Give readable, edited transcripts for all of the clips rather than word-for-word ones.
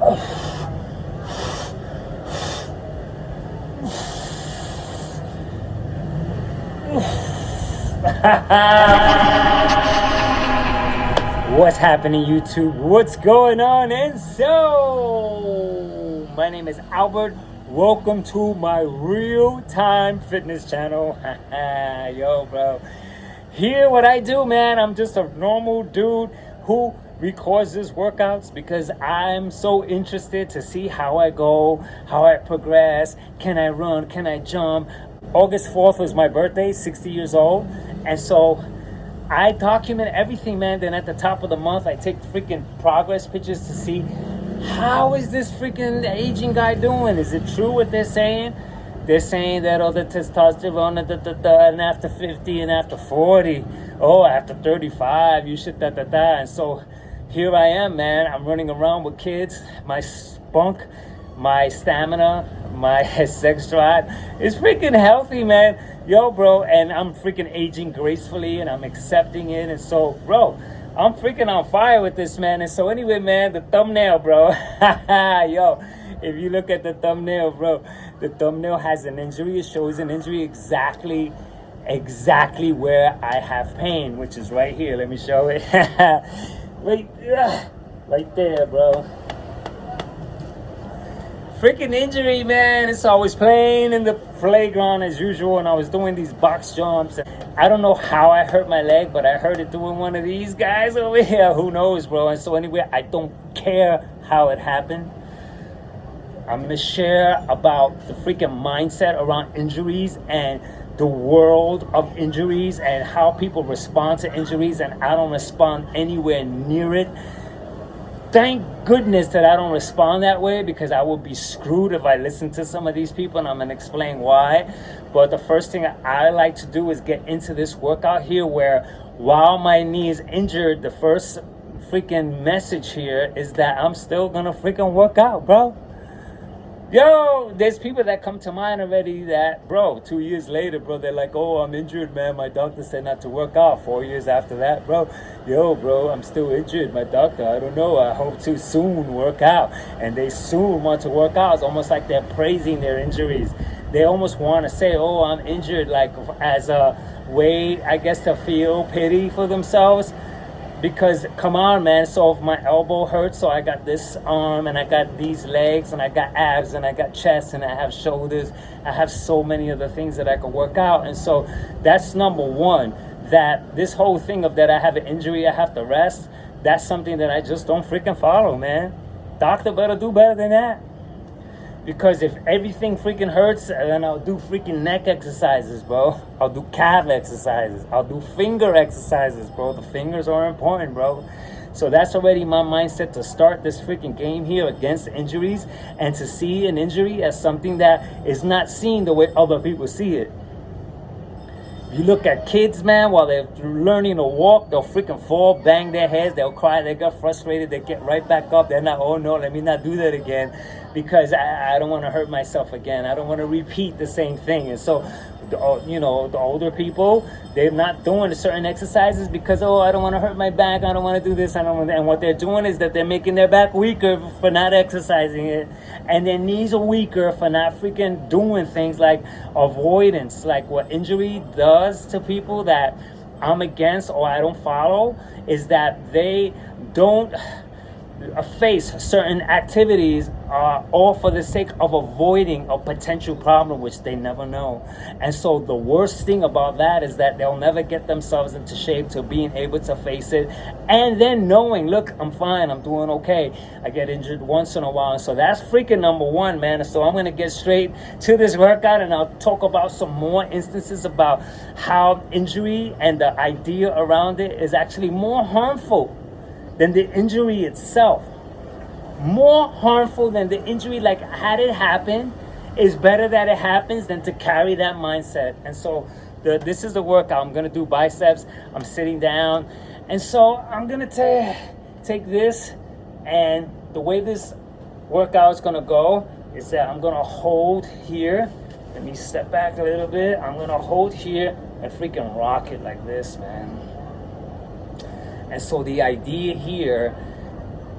What's happening, YouTube? What's going on? And so, my name is Albert. Welcome to my real-time fitness channel. Yo, bro. Here, what I do, man, I'm just a normal dude who records his workouts because I'm so interested to see how I go, how I progress. Can I run? Can I jump? August 4th was my birthday, 60 years old. And so I document everything, man. Then at the top of the month, I take freaking progress pictures to see how is this freaking aging guy doing? Is it true what they're saying? They're saying that the testosterone, and after 50 and after 40, after 35, you should And so here I am, man. I'm running around with kids. My spunk, my stamina, my sex drive is freaking healthy, man. Yo, bro, and I'm freaking aging gracefully, and I'm accepting it. And so, bro, I'm freaking on fire with this, man. And so anyway, man, the thumbnail, bro. Yo, if you look at the thumbnail, bro, the thumbnail has an injury. It shows an injury exactly where I have pain, which is right here. Let me show it. Right there, bro. Freaking injury, man. It's always playing in the playground as usual, and I was doing these box jumps. I don't know how I hurt my leg, but I hurt it doing one of these guys over here. Who knows, bro? And so anyway, I don't care how it happened. I'm gonna share about the freaking mindset around injuries and the world of injuries and how people respond to injuries, and I don't respond anywhere near it. Thank goodness that I don't respond that way, because I would be screwed if I listen to some of these people, and I'm gonna explain why. But the first thing I like to do is get into this workout here, where while my knee is injured, the first freaking message here is that I'm still gonna freaking work out, bro. Yo, there's people that come to mind already that, bro, 2 years later, bro, they're like, I'm injured, man. My doctor said not to work out. 4 years after that, bro, I'm still injured. My doctor, I don't know. I hope to soon work out. And they soon want to work out. It's almost like they're praising their injuries. They almost want to say, I'm injured, like as a way, I guess, to feel pity for themselves. Because, come on, man, so if my elbow hurts, so I got this arm, and I got these legs, and I got abs, and I got chest, and I have shoulders. I have so many other things that I can work out. And so that's number one, that this whole thing of that I have an injury, I have to rest, that's something that I just don't freaking follow, man. Doctor better do better than that. Because if everything freaking hurts, then I'll do freaking neck exercises, bro. I'll do calf exercises. I'll do finger exercises, bro. The fingers are important, bro. So that's already my mindset to start this freaking game here against injuries, and to see an injury as something that is not seen the way other people see it. You look at kids, man, while they're learning to walk, they'll freaking fall, bang their heads, they'll cry, they get frustrated, they get right back up. They're not, no, let me not do that again, because I don't want to hurt myself again. I don't want to repeat the same thing. And so, the older people, they're not doing certain exercises because, I don't want to hurt my back, I don't want to do this, and what they're doing is that they're making their back weaker for not exercising it, and their knees are weaker for not freaking doing things like avoidance. Like what injury does to people that I'm against or I don't follow is that they don't face certain activities all for the sake of avoiding a potential problem which they never know. And so the worst thing about that is that they'll never get themselves into shape to being able to face it, and then knowing, look, I'm fine, I'm doing okay. I get injured once in a while. So that's freaking number one, man. And so I'm going to get straight to this workout, and I'll talk about some more instances about how injury and the idea around it is actually more harmful than the injury itself. More harmful than the injury. Like, had it happened, it's better that it happens than to carry that mindset. And so this is the workout. I'm going to do biceps. I'm sitting down. And so I'm going to take this, and the way this workout is going to go is that I'm going to hold here. Let me step back a little bit. I'm going to hold here and freaking rock it like this, man. And so the idea here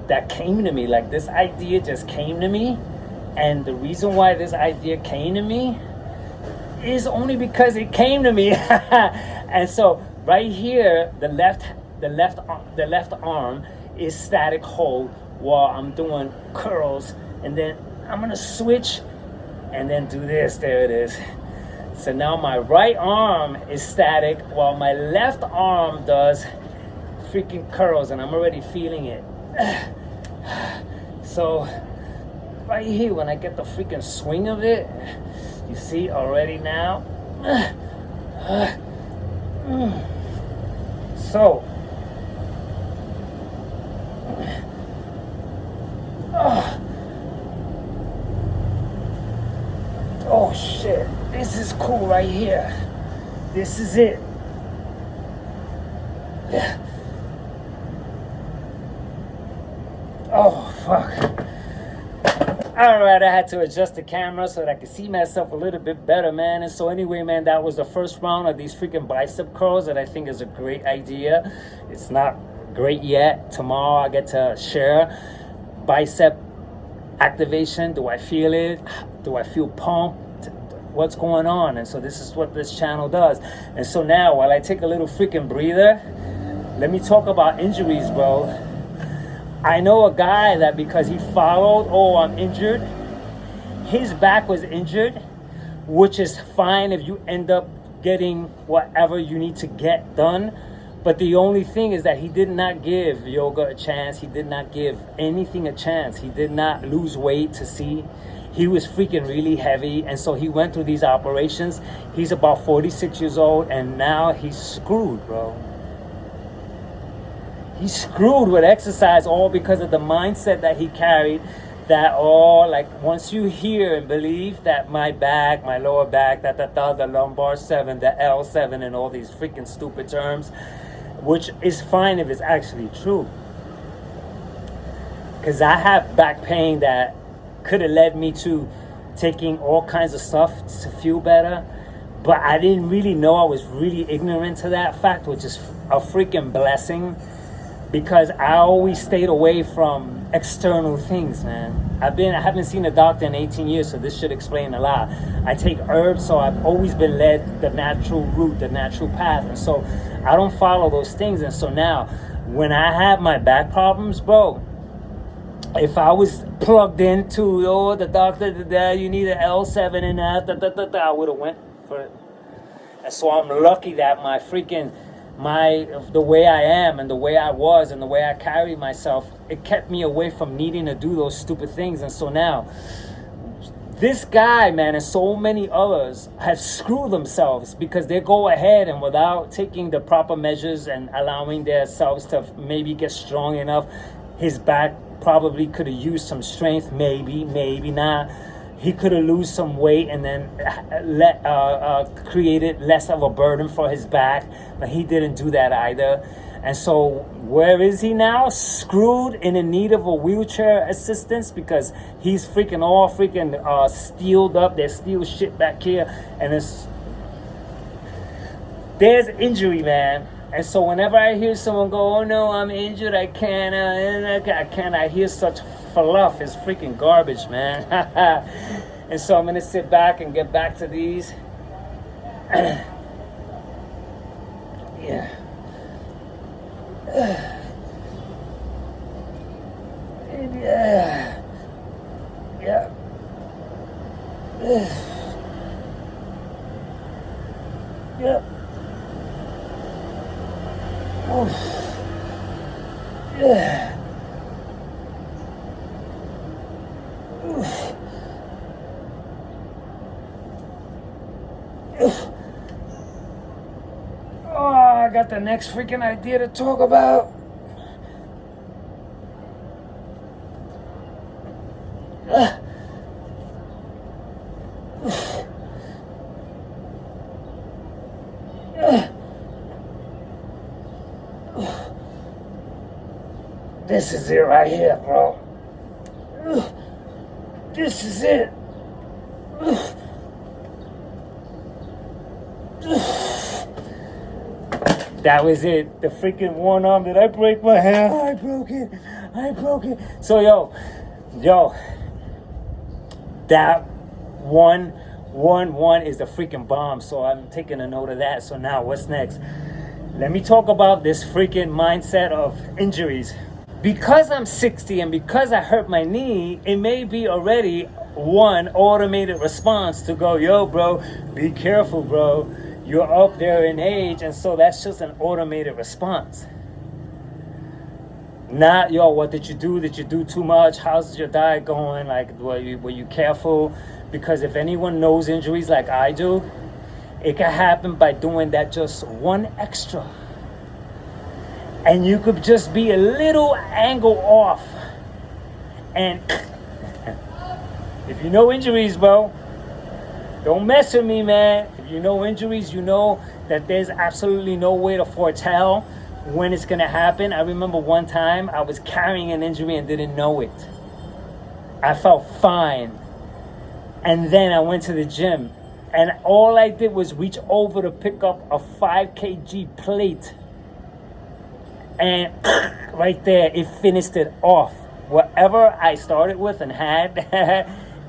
that came to me. Like, this idea just came to me. And the reason why this idea came to me is only because it came to me. And so right here, the left arm is static hold while I'm doing curls, and then I'm gonna switch and then do this. There it is. So now my right arm is static while my left arm does freaking curls, and I'm already feeling it. So right here, when I get the freaking swing of it, you see already now. So oh shit, this is cool right here. This is it. Oh fuck. Alright, I had to adjust the camera so that I could see myself a little bit better, man. And so anyway, man, that was the first round of these freaking bicep curls that I think is a great idea. It's not great yet. Tomorrow I get to share bicep activation. Do I feel it? Do I feel pumped? What's going on? And so this is what this channel does. And so now, while I take a little freaking breather, let me talk about injuries, bro. I know a guy that because he followed, oh, I'm injured, his back was injured, which is fine if you end up getting whatever you need to get done. But the only thing is that he did not give yoga a chance. He did not give anything a chance. He did not lose weight to see. He was freaking really heavy. And so he went through these operations. He's about 46 years old, and now he's screwed, bro. He's screwed with exercise, all because of the mindset that he carried. That all, like, once you hear and believe that my back, my lower back, the lumbar 7, the L7, and all these freaking stupid terms, which is fine if it's actually true. Because I have back pain that could have led me to taking all kinds of stuff to feel better. But I didn't really know. I was really ignorant to that fact, which is a freaking blessing. Because I always stayed away from external things, man. I haven't seen a doctor in 18 years, so this should explain a lot. I take herbs, so I've always been led the natural route, the natural path. And so I don't follow those things. And so now, when I have my back problems, bro, if I was plugged into, oh, the doctor did that, you need an L7 and that, I would have went for it. And so I'm lucky that the way I am and the way I was and the way I carry myself, it kept me away from needing to do those stupid things. And so now, this guy, man, and so many others have screwed themselves because they go ahead and without taking the proper measures and allowing themselves to maybe get strong enough, his back probably could have used some strength, maybe not. He could have lost some weight and then created less of a burden for his back, but he didn't do that either. And so where is he now? Screwed and in need of a wheelchair assistance because he's freaking all steeled up. There's steel shit back here, and there's injury, man. And so whenever I hear someone go, oh no, I'm injured, I can't, I hear such fluff. It's freaking garbage, man. And so I'm gonna sit back and get back to these. Yeah. Yeah. Yeah. Yeah. Yeah. Oh, I got the next freaking idea to talk about. This is it right here, bro. This is it. That was it. The freaking one arm. Did I break my hand? I broke it. I broke it. So yo, that one is the freaking bomb. So I'm taking a note of that. So now what's next? Let me talk about this freaking mindset of injuries. Because I'm 60 and because I hurt my knee, it may be already one automated response to go, yo, bro, be careful, bro. You're up there in age. And so that's just an automated response. Not, yo, what did you do? Did you do too much? How's your diet going? Like, were you careful? Because if anyone knows injuries like I do, it can happen by doing that just one extra. And you could just be a little angle off. And if you know injuries, bro, don't mess with me, man. If you know injuries, you know that there's absolutely no way to foretell when it's gonna happen. I remember one time I was carrying an injury and didn't know it. I felt fine. And then I went to the gym and all I did was reach over to pick up a 5 kg plate. And right there, it finished it off. Whatever I started with and had,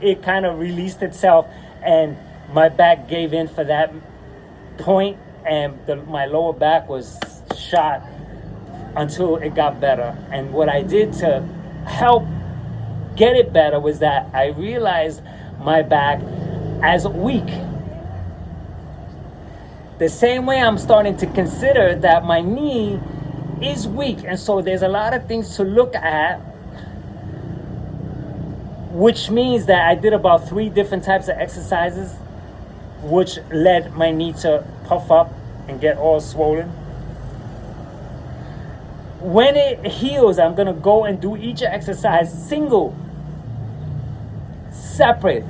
it kind of released itself and my back gave in for that point and my lower back was shot until it got better. And what I did to help get it better was that I realized my back as weak. The same way I'm starting to consider that my knee is weak. And so there's a lot of things to look at, which means that I did about 3 different types of exercises, which led my knee to puff up and get all swollen. When it heals, I'm gonna go and do each exercise single, separate,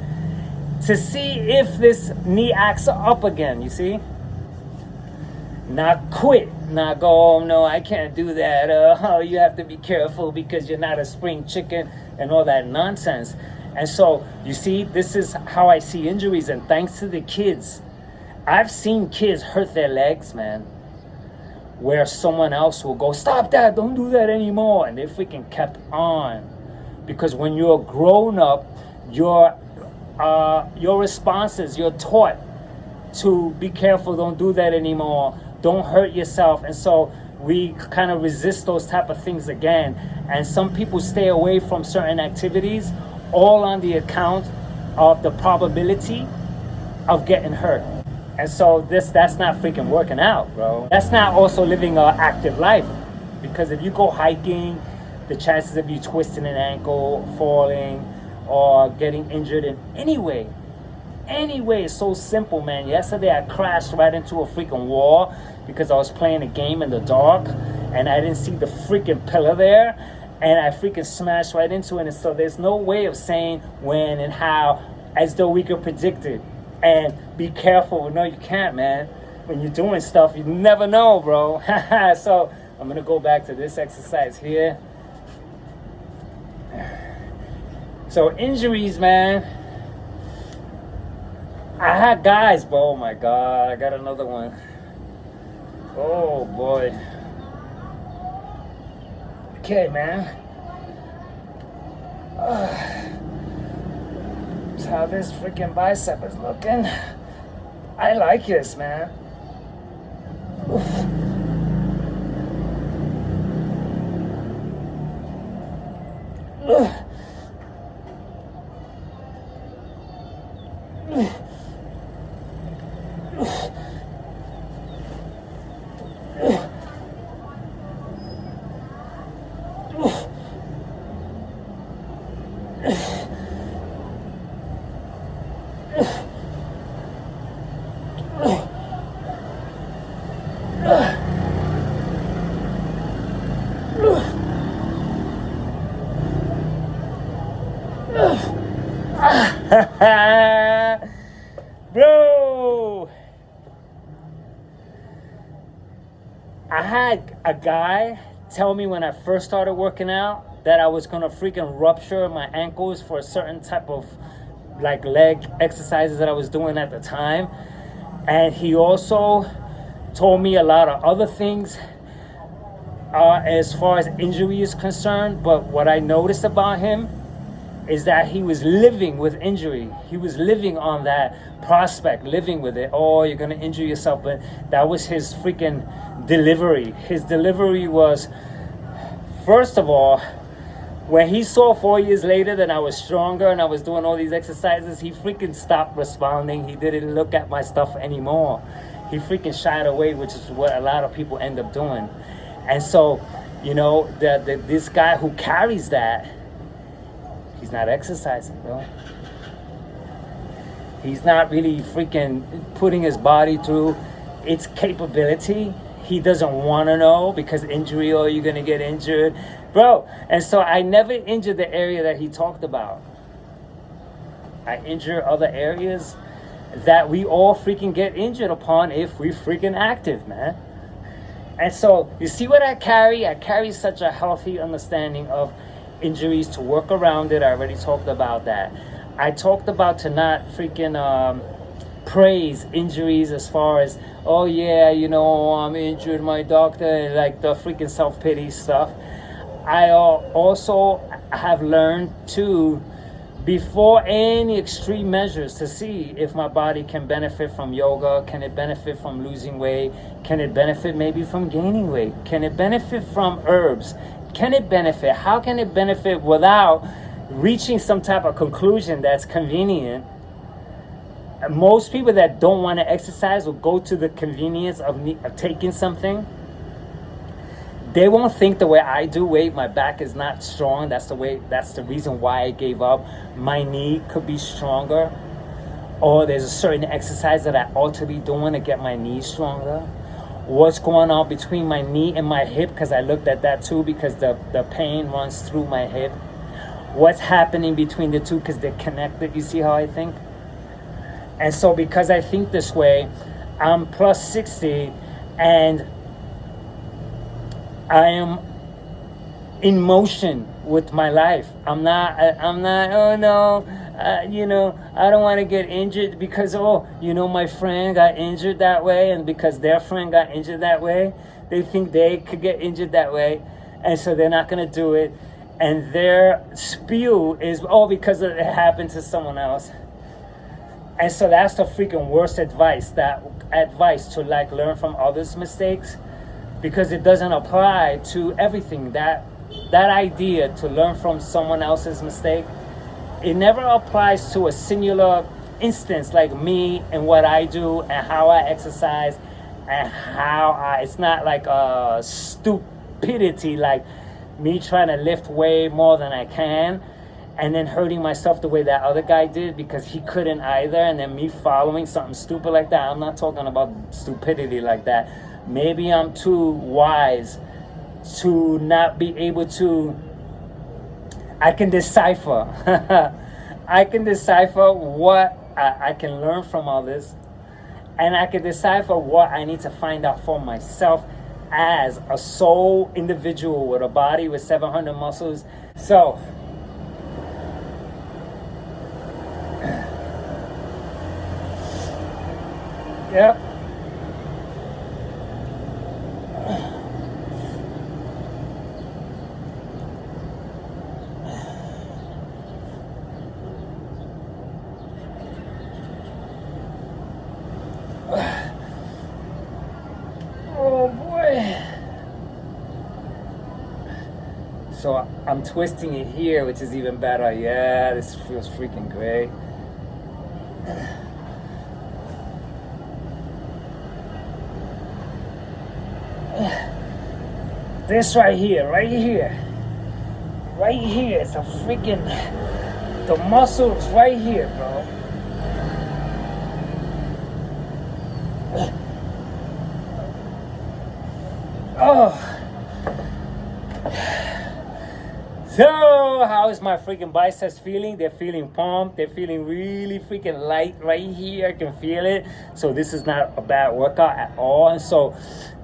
to see if this knee acts up again, you see? Not quit, not go, oh no, I can't do that. Oh, you have to be careful because you're not a spring chicken and all that nonsense. And so, you see, this is how I see injuries. And thanks to the kids, I've seen kids hurt their legs, man, where someone else will go, stop that, don't do that anymore. And they freaking kept on. Because when you're a grown up, your responses, you're taught to be careful, don't do that anymore, don't hurt yourself. And so we kind of resist those type of things again. And some people stay away from certain activities all on the account of the probability of getting hurt. And so that's not freaking working out, bro. That's not also living an active life. Because if you go hiking, the chances of you twisting an ankle, falling, or getting injured in any way is so simple, man. Yesterday I crashed right into a freaking wall because I was playing a game in the dark and I didn't see the freaking pillar there and I freaking smashed right into it. And so there's no way of saying when and how as though we could predict it. And be careful. No, you can't, man. When you're doing stuff, you never know, bro. So I'm gonna go back to this exercise here. So injuries, man. I had guys, bro. Oh my God, I got another one. Oh boy. Okay, man. That's how this freaking bicep is looking. I like this, man. Oof. Ugh. Bro, I had a guy tell me when I first started working out that I was gonna freaking rupture my ankles for a certain type of like leg exercises that I was doing at the time. And he also told me a lot of other things as far as injury is concerned. But what I noticed about him is that he was living with injury. He was living on that prospect, living with it. Oh, you're gonna injure yourself. But that was his freaking delivery. His delivery was, first of all, when he saw 4 years later that I was stronger and I was doing all these exercises, he freaking stopped responding. He didn't look at my stuff anymore. He freaking shied away, which is what a lot of people end up doing. And so, you know, this guy who carries that, he's not exercising, bro. He's not really freaking putting his body through its capability. He doesn't want to know because injury, or you're going to get injured. Bro, and so I never injured the area that he talked about. I injure other areas that we all freaking get injured upon if we're freaking active, man. And so, you see what I carry? I carry such a healthy understanding of injuries to work around it. I already talked about that. I talked about to not freaking praise injuries as far as, oh yeah, you know, I'm injured, my doctor, and like the freaking self-pity stuff. I also have learned to, before any extreme measures, to see if my body can benefit from yoga, can it benefit from losing weight, can it benefit maybe from gaining weight, can it benefit from herbs, can it benefit, how can it benefit without reaching some type of conclusion that's convenient. Most people that don't want to exercise will go to the convenience of taking something. They won't think the way I do. Wait, my back is not strong. That's the reason why I gave up. My knee could be stronger. Or there's a certain exercise that I ought to be doing to get my knee stronger. What's going on between my knee and my hip? Because I looked at that too, because the pain runs through my hip. What's happening between the two? Because they're connected. You see how I think? And so because I think this way, I'm plus 60 and I am in motion with my life. I'm not, oh no, you know, I don't want to get injured because, oh, you know, my friend got injured that way, and because their friend got injured that way, they think they could get injured that way, and so they're not going to do it. And their spew is, oh, because it happened to someone else. And so that's the freaking worst advice, to like learn from others' mistakes, because it doesn't apply to everything. That idea to learn from someone else's mistake, it never applies to a singular instance like me and what I do and how I exercise and it's not like a stupidity like me trying to lift way more than I can and then hurting myself the way that other guy did because he couldn't either, and then me following something stupid like that. I'm not talking about stupidity like that. Maybe I'm too wise to not be able to, I can decipher. I can decipher what I can learn from others, and I can decipher what I need to find out for myself as a sole individual with a body with 700 muscles. So, yep. Oh boy. So I'm twisting it here, which is even better. Yeah, this feels freaking great. This right here, it's a freaking, the muscles right here, bro. Oh. So, how is my freaking biceps feeling? They're feeling pumped. They're feeling really freaking light right here. I can feel it. So this is not a bad workout at all. And so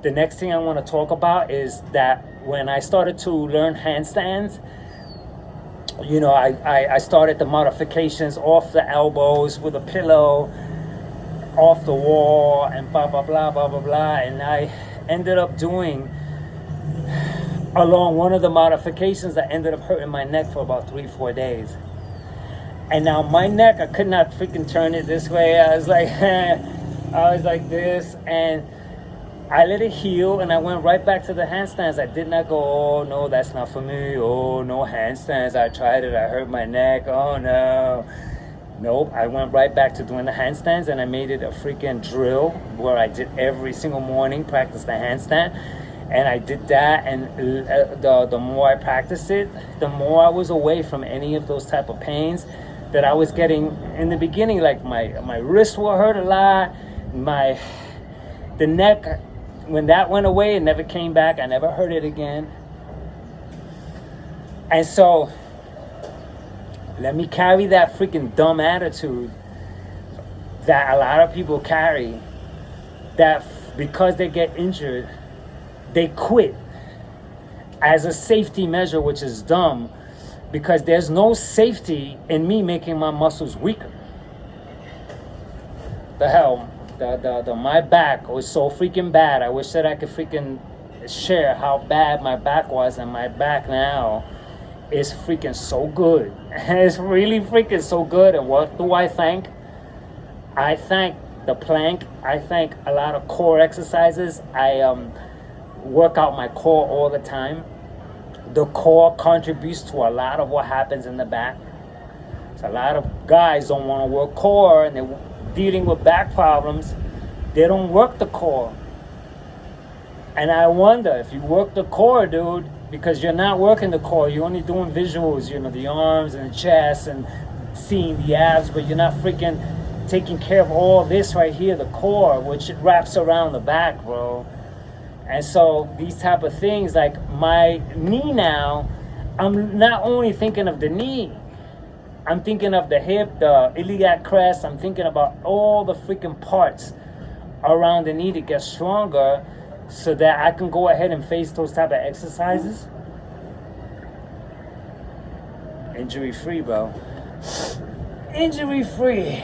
the next thing I want to talk about is that when I started to learn handstands, you know, I started the modifications off the elbows with a pillow, off the wall, and blah, blah, blah, blah, blah, blah. And I ended up doing along one of the modifications that ended up hurting my neck for about 3-4 days. And now my neck, I could not freaking turn it this way. I was like, I was like this, and I let it heal, and I went right back to the handstands. I did not go, oh no, that's not for me. Oh no, handstands. I tried it. I hurt my neck. Oh no. Nope. I went right back to doing the handstands, and I made it a freaking drill where I did every single morning, practice the handstand. And I did that, and the more I practiced it, the more I was away from any of those type of pains that I was getting in the beginning. Like my wrist will hurt a lot, the neck, when that went away, it never came back. I never hurt it again. And so let me carry that freaking dumb attitude that a lot of people carry, that because they get injured, they quit as a safety measure, which is dumb, because there's no safety in me making my muscles weaker. The hell, my back was so freaking bad. I wish that I could freaking share how bad my back was, and my back now is freaking so good. It's really freaking so good. And what do I thank? I thank the plank. I thank a lot of core exercises. I work out my core all the time. The core contributes to a lot of what happens in the back. So a lot of guys don't want to work core, and they're dealing with back problems. They don't work the core. And I wonder if you work the core, dude, because you're not working the core. You're only doing visuals, the arms and the chest and seeing the abs, but you're not freaking taking care of all this right here, the core, which wraps around the back, bro. And so these type of things, like my knee now, I'm not only thinking of the knee, I'm thinking of the hip, the iliac crest. I'm thinking about all the freaking parts around the knee to get stronger, so that I can go ahead and face those type of exercises injury free, bro. Injury free.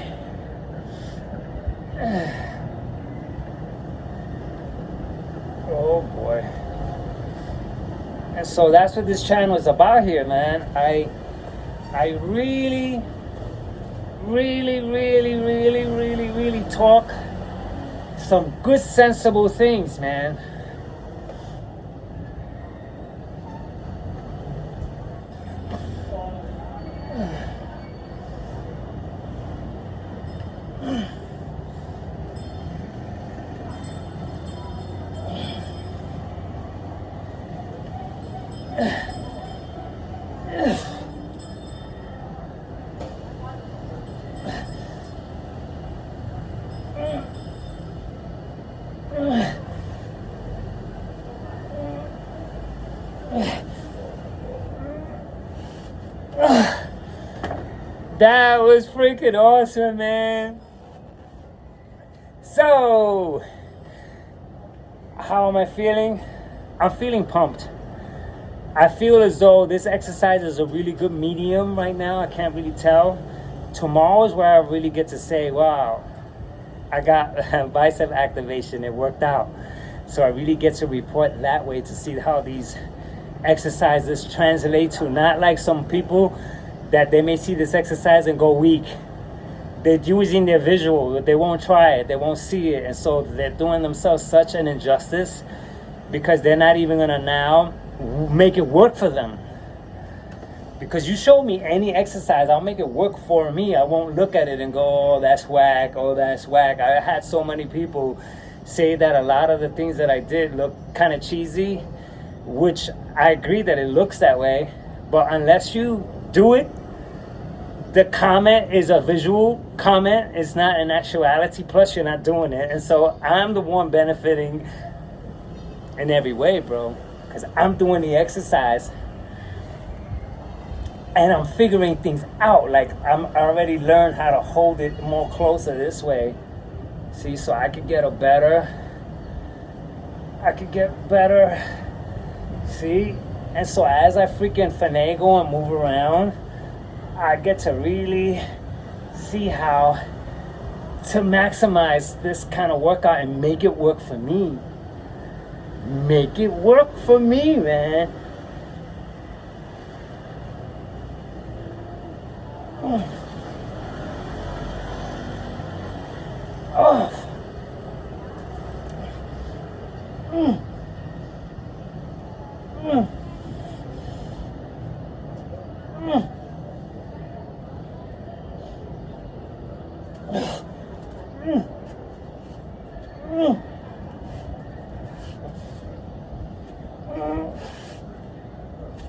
Oh boy. And so that's what this channel is about here, man. I really talk some good sensible things, man. That was freaking awesome, man. So, how am I feeling? I'm feeling pumped. I feel as though this exercise is a really good medium right now. I can't really tell. Tomorrow is where I really get to say, wow, I got bicep activation. It worked out. So I really get to report that way to see how these exercises translate to, not like some people that they may see this exercise and go weak. They're using their visual, but they won't try it, they won't see it, and so they're doing themselves such an injustice because they're not even gonna now make it work for them. Because you show me any exercise, I'll make it work for me. I won't look at it and go, oh, that's whack, oh, that's whack. I had so many people say that a lot of the things that I did look kind of cheesy, which I agree that it looks that way, but unless you do it, the comment is a visual comment. It's not an actuality. Plus, you're not doing it. And so I'm the one benefiting in every way, bro. Because I'm doing the exercise. And I'm figuring things out. Like, I already learned how to hold it more closer this way. See, so I could get better. See? And so as I freaking finagle and move around, I get to really see how to maximize this kind of workout and make it work for me. make it work for me, man. Oh. Mm. Mm. Mm. Mm. Mm.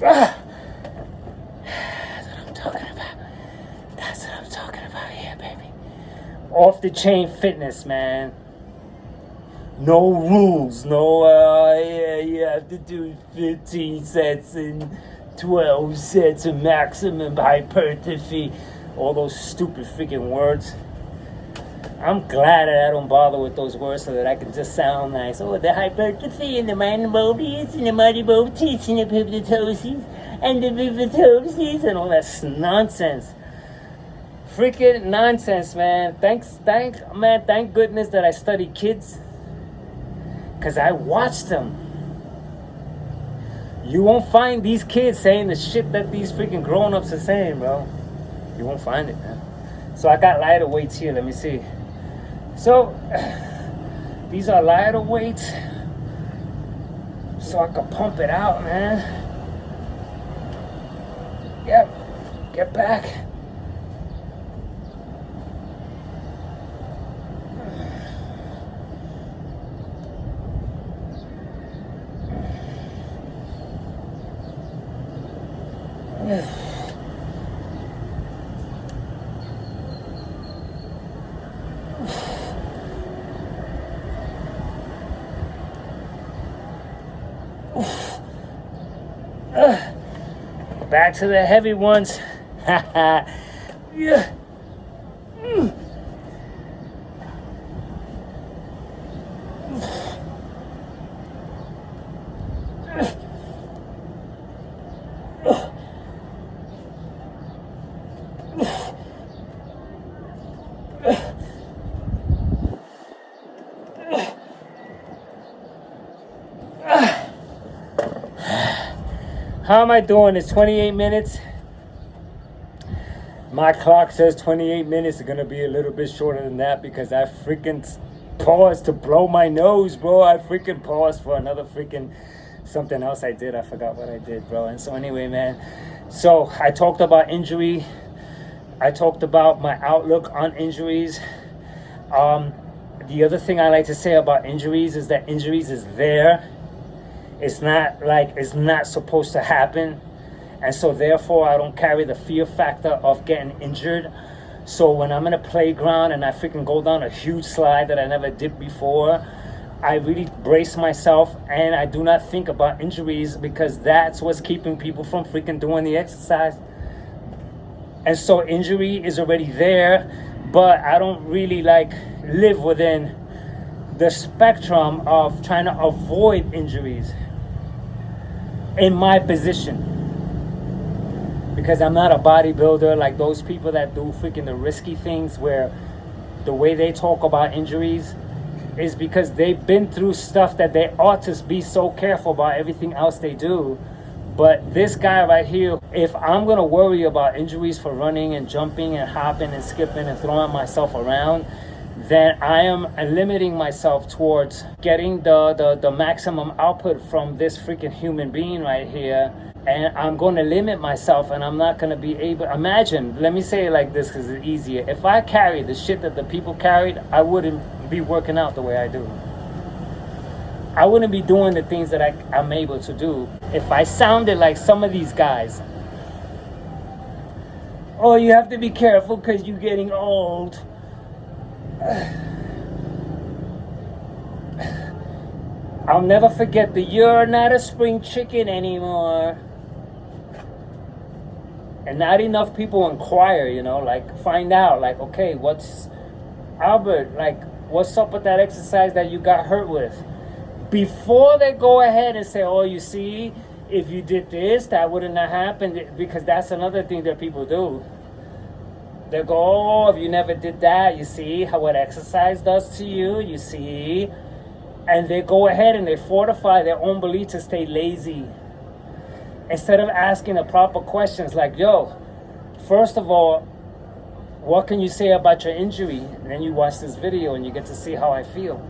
That's what I'm talking about. That's what I'm talking about here, baby. Off the chain fitness, man. No rules. No, you have to do 15 sets and 12 sets of maximum hypertrophy. All those stupid freaking words. I'm glad that I don't bother with those words so that I can just sound nice. Oh, the hypertrophy and the mobility and the mobility and the pivotosis and the pivotosis and all that nonsense. Freaking nonsense, man. Thank goodness that I study kids. Because I watched them. You won't find these kids saying the shit that these freaking grown-ups are saying, bro. You won't find it, man. So I got lighter weights here. Let me see. So, these are lighter weights. So I can pump it out, man. Yep. Get back. Back to the heavy ones. Yeah. How am I doing? It's 28 minutes. My clock says 28 minutes. It's going to be a little bit shorter than that because I freaking paused to blow my nose, bro. I freaking paused for another freaking something else I did. I forgot what I did, bro. And so anyway, man. So I talked about injury. I talked about my outlook on injuries. The other thing I like to say about injuries is that injuries is there. It's not like it's not supposed to happen. And so therefore I don't carry the fear factor of getting injured. So when I'm in a playground and I freaking go down a huge slide that I never did before, I really brace myself and I do not think about injuries because that's what's keeping people from freaking doing the exercise. And so injury is already there, but I don't really like live within the spectrum of trying to avoid injuries in my position. Because I'm not a bodybuilder like those people that do freaking the risky things where the way they talk about injuries is because they've been through stuff that they ought to be so careful about everything else they do. But this guy right here, if I'm going to worry about injuries for running and jumping and hopping and skipping and throwing myself around, then I am limiting myself towards getting the maximum output from this freaking human being right here. And I'm going to limit myself and I'm not going to be able... Imagine, let me say it like this because it's easier. If I carried the shit that the people carried, I wouldn't be working out the way I do. I wouldn't be doing the things that I'm able to do if I sounded like some of these guys. Oh, you have to be careful because you're getting old. I'll never forget the "you're not a spring chicken anymore." And not enough people inquire, like find out, like, okay, what's Albert, like, what's up with that exercise that you got hurt with? Before they go ahead and say, oh, you see, if you did this, that wouldn't have happened, because that's another thing that people do. They go, oh, if you never did that, you see how what exercise does to you, you see. And they go ahead and they fortify their own belief to stay lazy. Instead of asking the proper questions like, yo, first of all, what can you say about your injury? And then you watch this video and you get to see how I feel.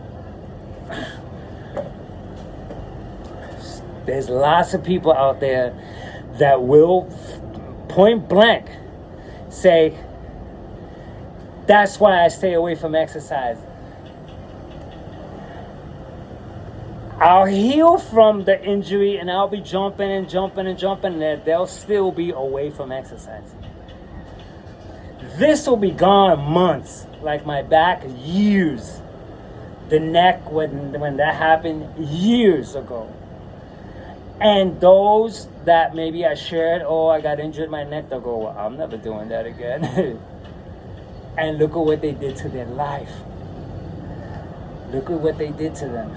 There's lots of people out there that will point blank say, that's why I stay away from exercise. I'll heal from the injury and I'll be jumping and they'll still be away from exercise. This will be gone months, like my back, years. The neck, when that happened, years ago. And those that maybe I shared, oh, I got injured in my neck, they'll go, well, I'm never doing that again. And look at what they did to their life. Look at what they did to them.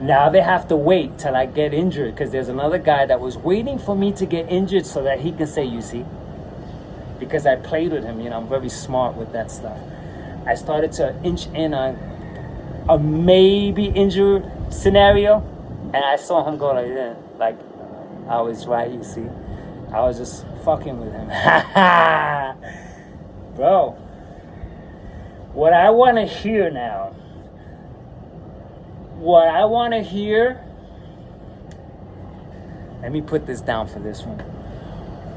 Now they have to wait till I get injured, because there's another guy that was waiting for me to get injured so that he can say, you see, because I played with him, you know, I'm very smart with that stuff. I started to inch in on a maybe injured scenario, and I saw him go like that, like I was right, you see. I was just fucking with him. Bro, what I want to hear now, let me put this down for this one.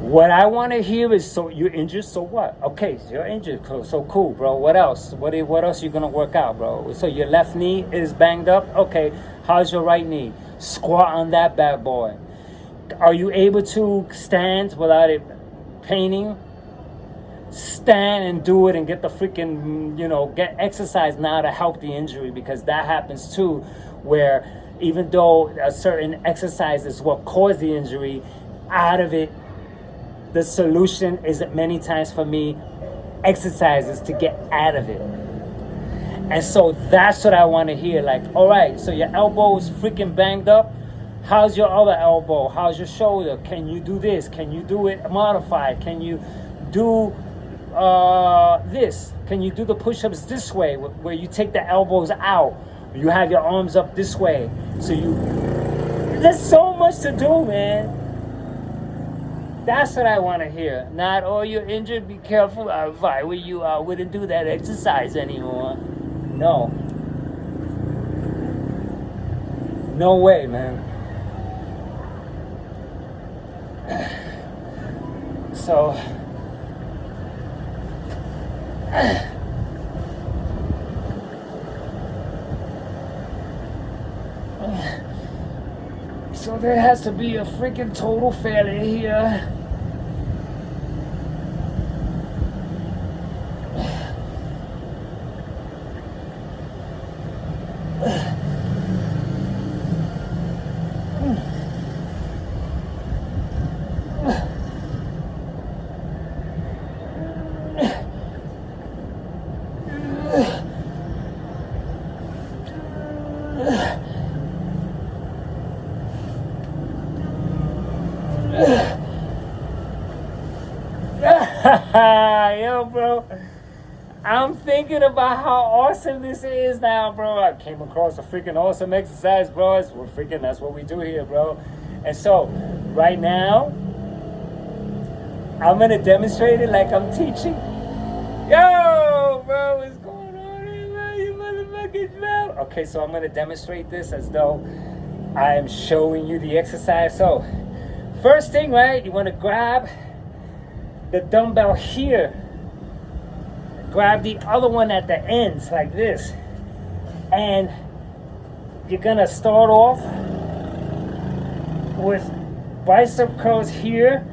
What I want to hear is, so you're injured, so what? Okay, you're injured, so cool, bro. What else? What else you gonna work out, bro? So your left knee is banged up? Okay, how's your right knee? Squat on that bad boy. Are you able to stand without it paining? Stand and do it and get the freaking, get exercise now to help the injury, because that happens too, where even though a certain exercise is what caused the injury, out of it, the solution is many times for me, exercises to get out of it. And so that's what I want to hear. Like, all right, so your elbow is freaking banged up. How's your other elbow? How's your shoulder? Can you do this? Can you do it modified? Can you do this? Can you do the push-ups this way, where you take the elbows out? You have your arms up this way. There's so much to do, man. That's what I want to hear. Not, oh, you're injured, be careful. If I were you, I wouldn't do that exercise anymore. No. No way, man. So, so there has to be a freaking total failure here. Yo, bro, I'm thinking about how awesome this is now, bro. I came across a freaking awesome exercise, bro. That's what we do here, bro. And so, right now, I'm gonna demonstrate it like I'm teaching. Yo, bro, what's going on here, man? You motherfucking bro. Okay, so I'm gonna demonstrate this as though I am showing you the exercise. So, first thing, right, you wanna grab the dumbbell here. Grab the other one at the ends like this. And you're gonna start off with bicep curls here,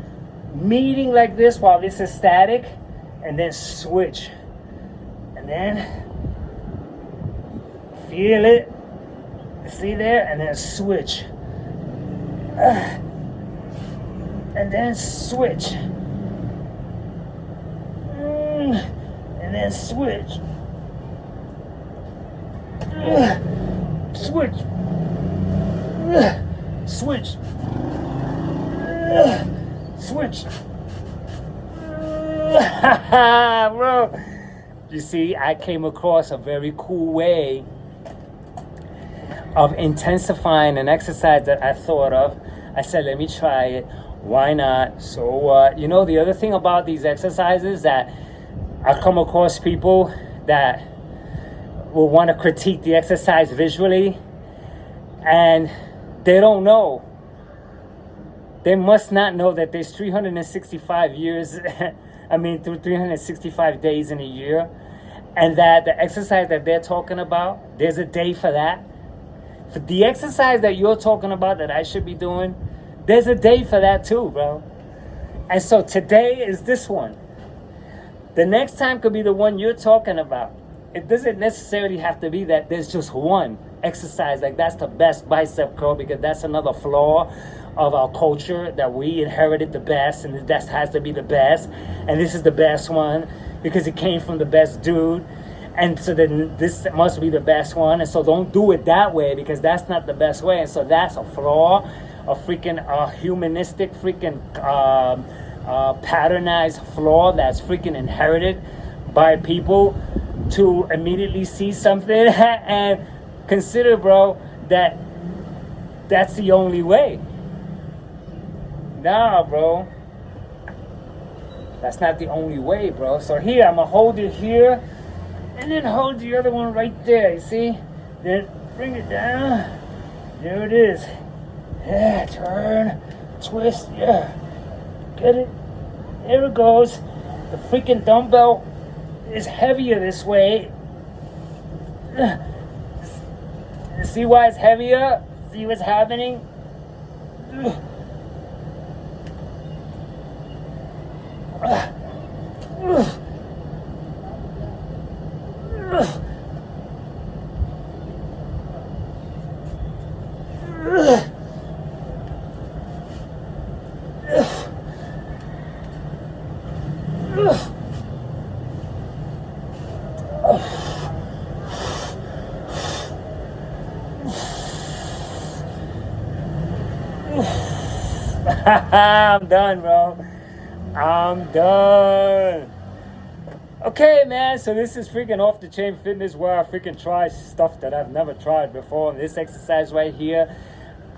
meeting like this while this is static, and then switch. And then feel it. See there? And then switch. And then switch. And then switch. Switch. Switch. Switch. Bro, you see, I came across a very cool way of intensifying an exercise that I thought of. I said, let me try it. Why not? So, you know, the other thing about these exercises that I come across people that will want to critique the exercise visually, and they don't know. They must not know that there's 365 years, through 365 days in a year, and that the exercise that they're talking about, there's a day for that. For the exercise that you're talking about that I should be doing, there's a day for that too, bro. And so today is this one. The next time could be the one you're talking about. It doesn't necessarily have to be that there's just one exercise, like that's the best bicep curl, because that's another flaw of our culture, that we inherited the best and that has to be the best, and this is the best one because it came from the best dude, and so then this must be the best one, and so don't do it that way because that's not the best way. And so that's a flaw, a freaking humanistic freaking patternized flaw that's freaking inherited by people to immediately see something and consider, bro, that that's the only way. Nah, bro, that's not the only way, bro. So here, I'm gonna hold it here and then hold the other one right there, you see? Then bring it down. There it is. Yeah, turn, twist, yeah. Get it? There it goes. The freaking dumbbell is heavier this way. See why it's heavier? See what's happening? I'm done, bro. I'm done. Okay, man, so this is freaking Off the Chain Fitness, where I freaking try stuff that I've never tried before. This exercise right here,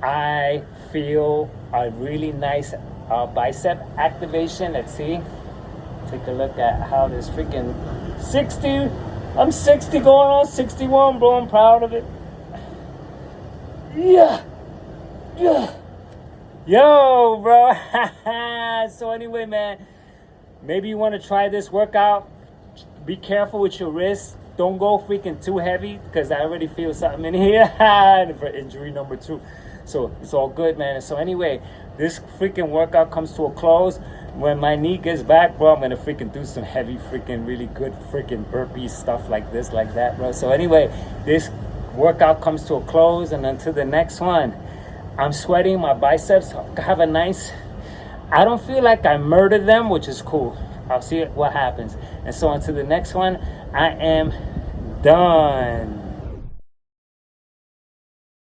I feel a really nice bicep activation. Let's see. Take a look at how this freaking 60. I'm 60 going on 61, bro. I'm proud of it. Yeah. Yo, bro. So anyway, man, maybe you want to try this workout. Be careful with your wrists. Don't go freaking too heavy, because I already feel something in here for injury number 2. So it's all good, man. So anyway, this freaking workout comes to a close. When my knee gets back, bro, I'm gonna freaking do some heavy freaking really good freaking burpee stuff like this, like that, bro. So anyway, this workout comes to a close, and until the next one, I'm sweating my biceps. Have a nice, I don't feel like I murdered them, which is cool. I'll see what happens. And so until the next one, I am done.